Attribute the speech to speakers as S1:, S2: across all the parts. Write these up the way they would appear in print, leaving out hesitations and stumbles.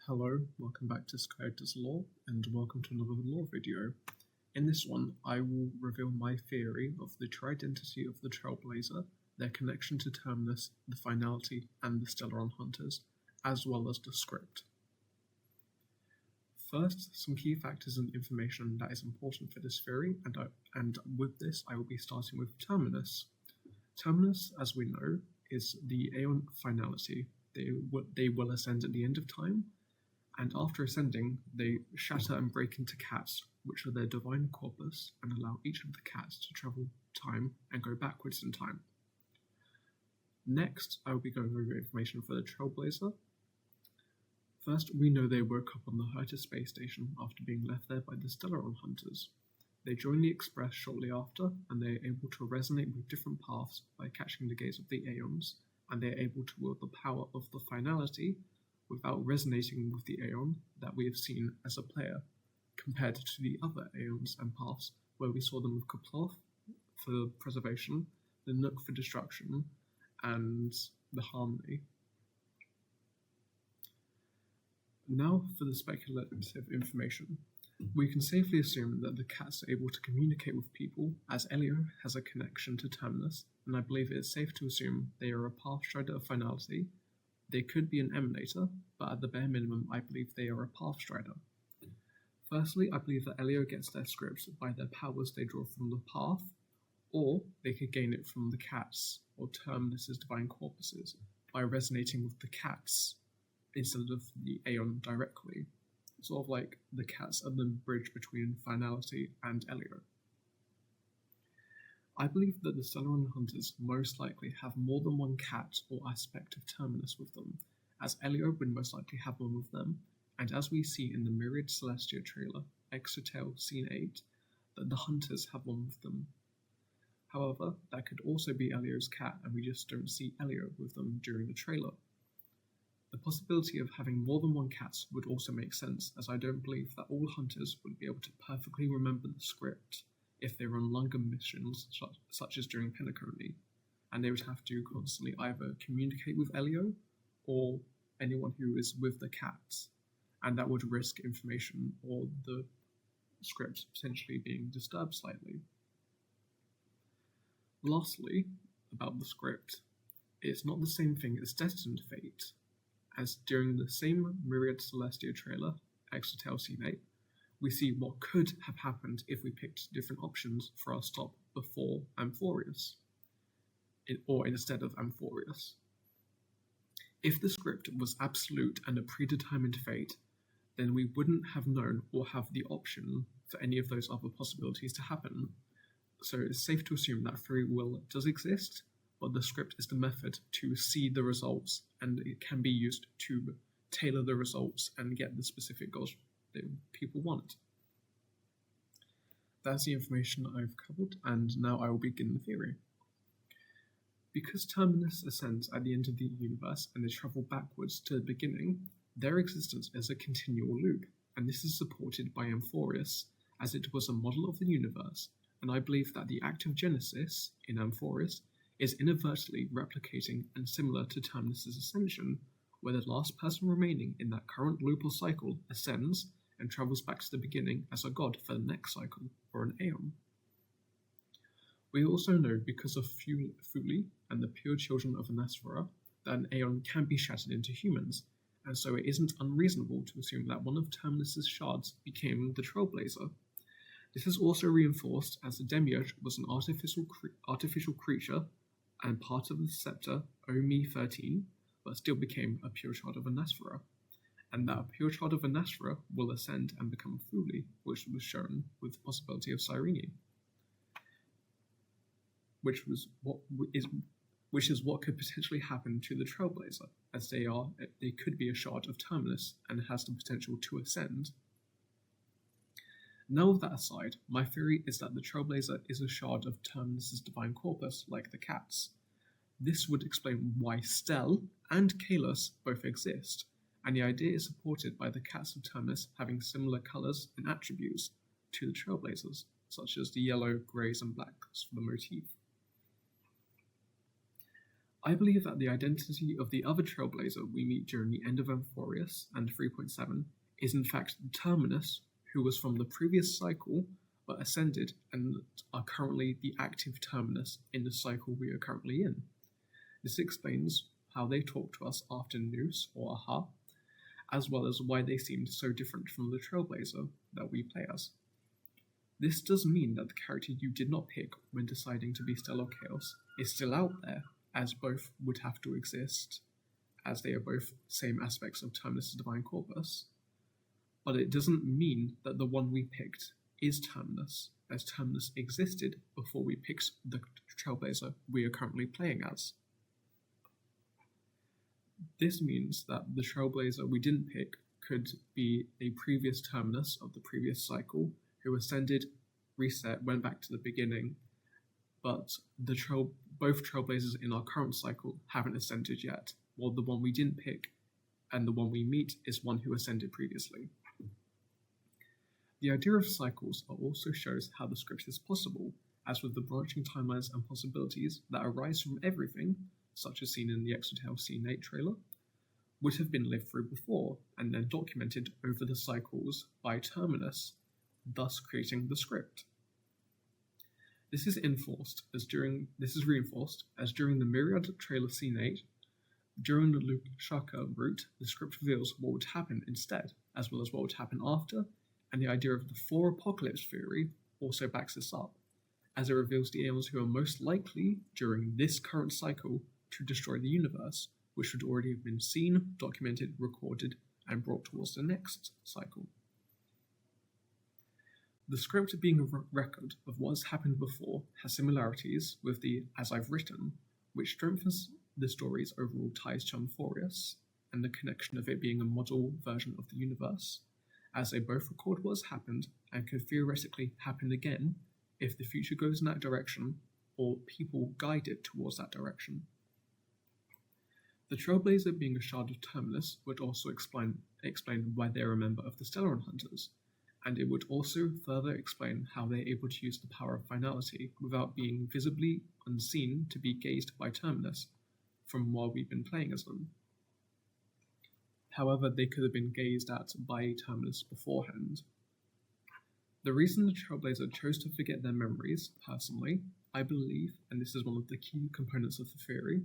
S1: Hello, welcome back to Skyactors Lore, and welcome to another lore video. In this one, I will reveal my theory of the tridentity of the Trailblazer, their connection to Terminus, the Finality, and the Stellaron Hunters, as well as the script. First, some key factors and information that is important for this theory, and with this I will be starting with Terminus. Terminus, as we know, is the Aeon Finality. They will ascend at the end of time, and after ascending, they shatter and break into cats, which are their divine corpus, and allow each of the cats to travel time and go backwards in time. Next, I will be going over information for the Trailblazer. First, we know they woke up on the Herta space station after being left there by the Stellaron Hunters. They join the Express shortly after, and they are able to resonate with different paths by catching the gaze of the Aeons, and they are able to wield the power of the Finality without resonating with the Aeon that we have seen as a player, compared to the other Aeons and paths where we saw them with Kaploth for preservation, the Nook for destruction, and the Harmony. Now for the speculative information. We can safely assume that the cats are able to communicate with people, as Elio has a connection to Terminus, and I believe it is safe to assume they are a Pathstrider of Finality. They could be an Emanator, but at the bare minimum I believe they are a Pathstrider. Firstly, I believe that Elio gets their scripts by their powers they draw from the Path, or they could gain it from the cats, or Terminus's divine corpuses, by resonating with the cats instead of the Aeon directly. Sort of like the cats are the bridge between Finality and Elio. I believe that the Stellaron Hunters most likely have more than one cat or aspect of Terminus with them, as Elio would most likely have one with them, and as we see in the Myriad Celestia trailer, Exotale Scene 8, that the Hunters have one with them. However, that could also be Elio's cat, and we just don't see Elio with them during the trailer. The possibility of having more than one cat would also make sense, as I don't believe that all hunters would be able to perfectly remember the script if they were on longer missions, such as during Penacony, and they would have to constantly either communicate with Elio or anyone who is with the cats, and that would risk information or the script potentially being disturbed slightly. Lastly, about the script, it's not the same thing as Destined Fate, as during the same Myriad Celestia trailer, Exotale Scene 8, we see what could have happened if we picked different options for our stop before Amphoreus, or instead of Amphoreus. If the script was absolute and a predetermined fate, then we wouldn't have known or have the option for any of those other possibilities to happen. So it's safe to assume that free will does exist, but the script is the method to see the results, and it can be used to tailor the results and get the specific goals that people want. That's the information I've covered, and now I will begin the theory. Because Terminus ascends at the end of the universe and they travel backwards to the beginning, their existence is a continual loop, and this is supported by Amphoreus, as it was a model of the universe, and I believe that the act of Genesis in Amphoreus is inadvertently replicating and similar to Terminus' ascension, where the last person remaining in that current loop or cycle ascends and travels back to the beginning as a god for the next cycle, or an Aeon. We also know, because of Fuli and the pure children of Anesphora, that an Aeon can be shattered into humans, and so it isn't unreasonable to assume that one of Terminus' shards became the Trailblazer. This is also reinforced as the Demiurge was an artificial creature and part of the scepter Omi-13, but still became a pure child of Anesphora, and that a pure child of Anesphora will ascend and become Fuli, which was shown with the possibility of Cyrene, which is what could potentially happen to the Trailblazer, as they could be a shard of Terminus and has the potential to ascend. Now, with that aside, my theory is that the Trailblazer is a shard of Terminus' divine corpus, like the cats. This would explain why Stell and Kalos both exist, and the idea is supported by the cats of Terminus having similar colours and attributes to the Trailblazers, such as the yellow, greys, and blacks for the motif. I believe that the identity of the other Trailblazer we meet during the end of Amphoreus and 3.7 is in fact Terminus, who was from the previous cycle but ascended and are currently the active Terminus in the cycle we are currently in. This explains how they talk to us after Noose or Aha, as well as why they seemed so different from the Trailblazer that we play as. This does mean that the character you did not pick when deciding to be Stellar Chaos is still out there, as both would have to exist, as they are both same aspects of Terminus' Divine Corpus. But it doesn't mean that the one we picked is Terminus, as Terminus existed before we picked the Trailblazer we are currently playing as. This means that the Trailblazer we didn't pick could be a previous Terminus of the previous cycle who ascended, reset, went back to the beginning, but both Trailblazers in our current cycle haven't ascended yet, while the one we didn't pick and the one we meet is one who ascended previously. The idea of cycles also shows how the script is possible, as with the branching timelines and possibilities that arise from everything, such as seen in the Exotale Scene 8 trailer, would have been lived through before and then documented over the cycles by Terminus, thus creating the script. This is reinforced as during the Myriad trailer Scene 8, during the Luke Shaka route, the script reveals what would happen instead, as well as what would happen after, and the idea of the 4 apocalypse theory also backs this up, as it reveals the aliens who are most likely, during this current cycle, to destroy the universe, which would already have been seen, documented, recorded, and brought towards the next cycle. The script being a record of what has happened before has similarities with the As I've Written, which strengthens the story's overall ties to Amphoreus, and the connection of it being a model version of the universe, as they both record what has happened and could theoretically happen again if the future goes in that direction or people guide it towards that direction. The Trailblazer being a shard of Terminus would also explain why they are a member of the Stellaron Hunters, and it would also further explain how they are able to use the power of finality without being visibly unseen to be gazed by Terminus from while we've been playing as them. However, they could have been gazed at by Terminus beforehand. The reason the Trailblazer chose to forget their memories, personally, I believe, and this is one of the key components of the theory,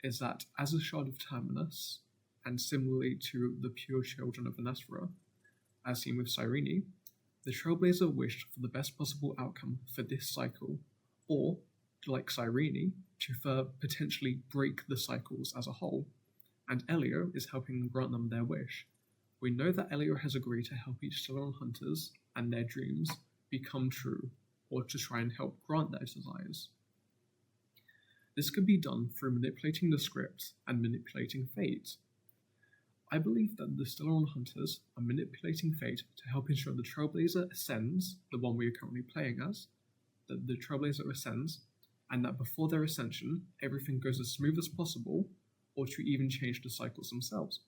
S1: is that as a shard of Terminus, and similarly to the pure children of Anathra, as seen with Cyrene, the Trailblazer wished for the best possible outcome for this cycle, or, like Cyrene, to potentially break the cycles as a whole, and Elio is helping grant them their wish. We know that Elio has agreed to help each Stellaron Hunters and their dreams become true, or to try and help grant their desires. This could be done through manipulating the script and manipulating fate. I believe that the Stellaron Hunters are manipulating fate to help ensure the Trailblazer ascends, the one we are currently playing as, that the Trailblazer ascends, and that before their ascension, everything goes as smooth as possible, or to even change the cycles themselves.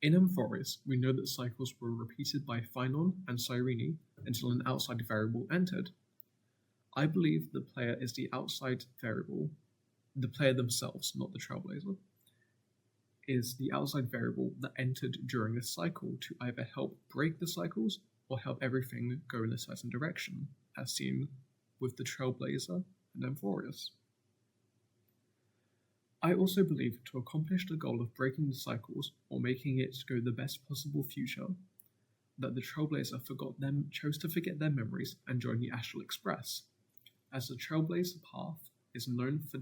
S1: In Amphoreus, we know that cycles were repeated by Phynon and Cyrene until an outside variable entered. I believe the player is the outside variable, the player themselves, not the Trailblazer, is the outside variable that entered during a cycle to either help break the cycles or help everything go in a certain direction, as seen with the Trailblazer and Amphoreus. I also believe to accomplish the goal of breaking the cycles or making it go the best possible future, that the Trailblazer chose to forget their memories and join the Astral Express, as the Trailblazer path is known for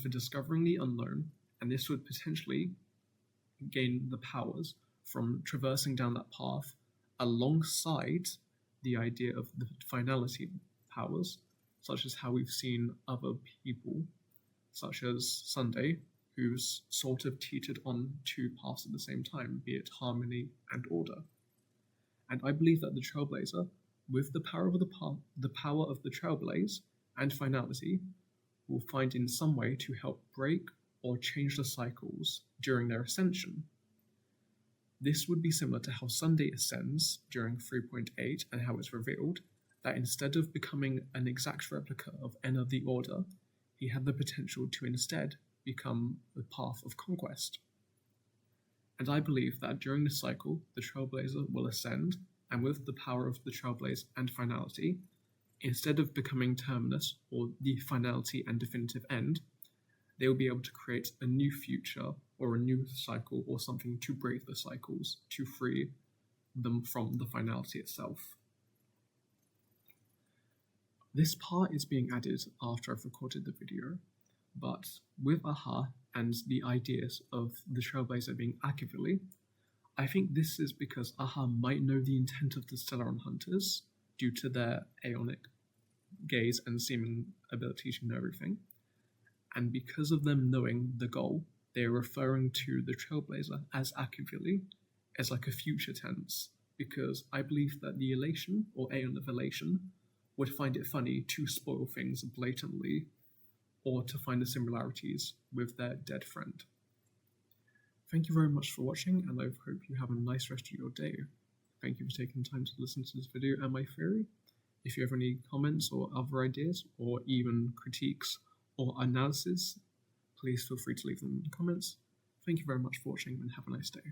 S1: discovering the unknown, and this would potentially gain the powers from traversing down that path alongside the idea of the finality powers, such as how we've seen other people, such as Sunday, who's sort of teetered on 2 paths at the same time, be it harmony and order. And I believe that the Trailblazer, with the power of the Trailblaze and finality, will find in some way to help break or change the cycles during their ascension. This would be similar to how Sunday ascends during 3.8 and how it's revealed, that instead of becoming an exact replica of N of the Order, he had the potential to instead become the path of conquest. And I believe that during this cycle, the Trailblazer will ascend, and with the power of the Trailblaze and finality, instead of becoming Terminus, or the finality and definitive end, they will be able to create a new future, or a new cycle, or something to break the cycles, to free them from the finality itself. This part is being added after I've recorded the video, but with Aha and the ideas of the Trailblazer being Akivili, I think this is because Aha might know the intent of the Stellaron hunters due to their aeonic gaze and seeming ability to know everything, and because of them knowing the goal, they are referring to the Trailblazer as Akivili as like a future tense, because I believe that the Elation, or Aeon of Elation, would find it funny to spoil things blatantly, or to find the similarities with their dead friend. Thank you very much for watching, and I hope you have a nice rest of your day. Thank you for taking time to listen to this video and my theory. If you have any comments or other ideas, or even critiques or analysis, please feel free to leave them in the comments. Thank you very much for watching, and have a nice day.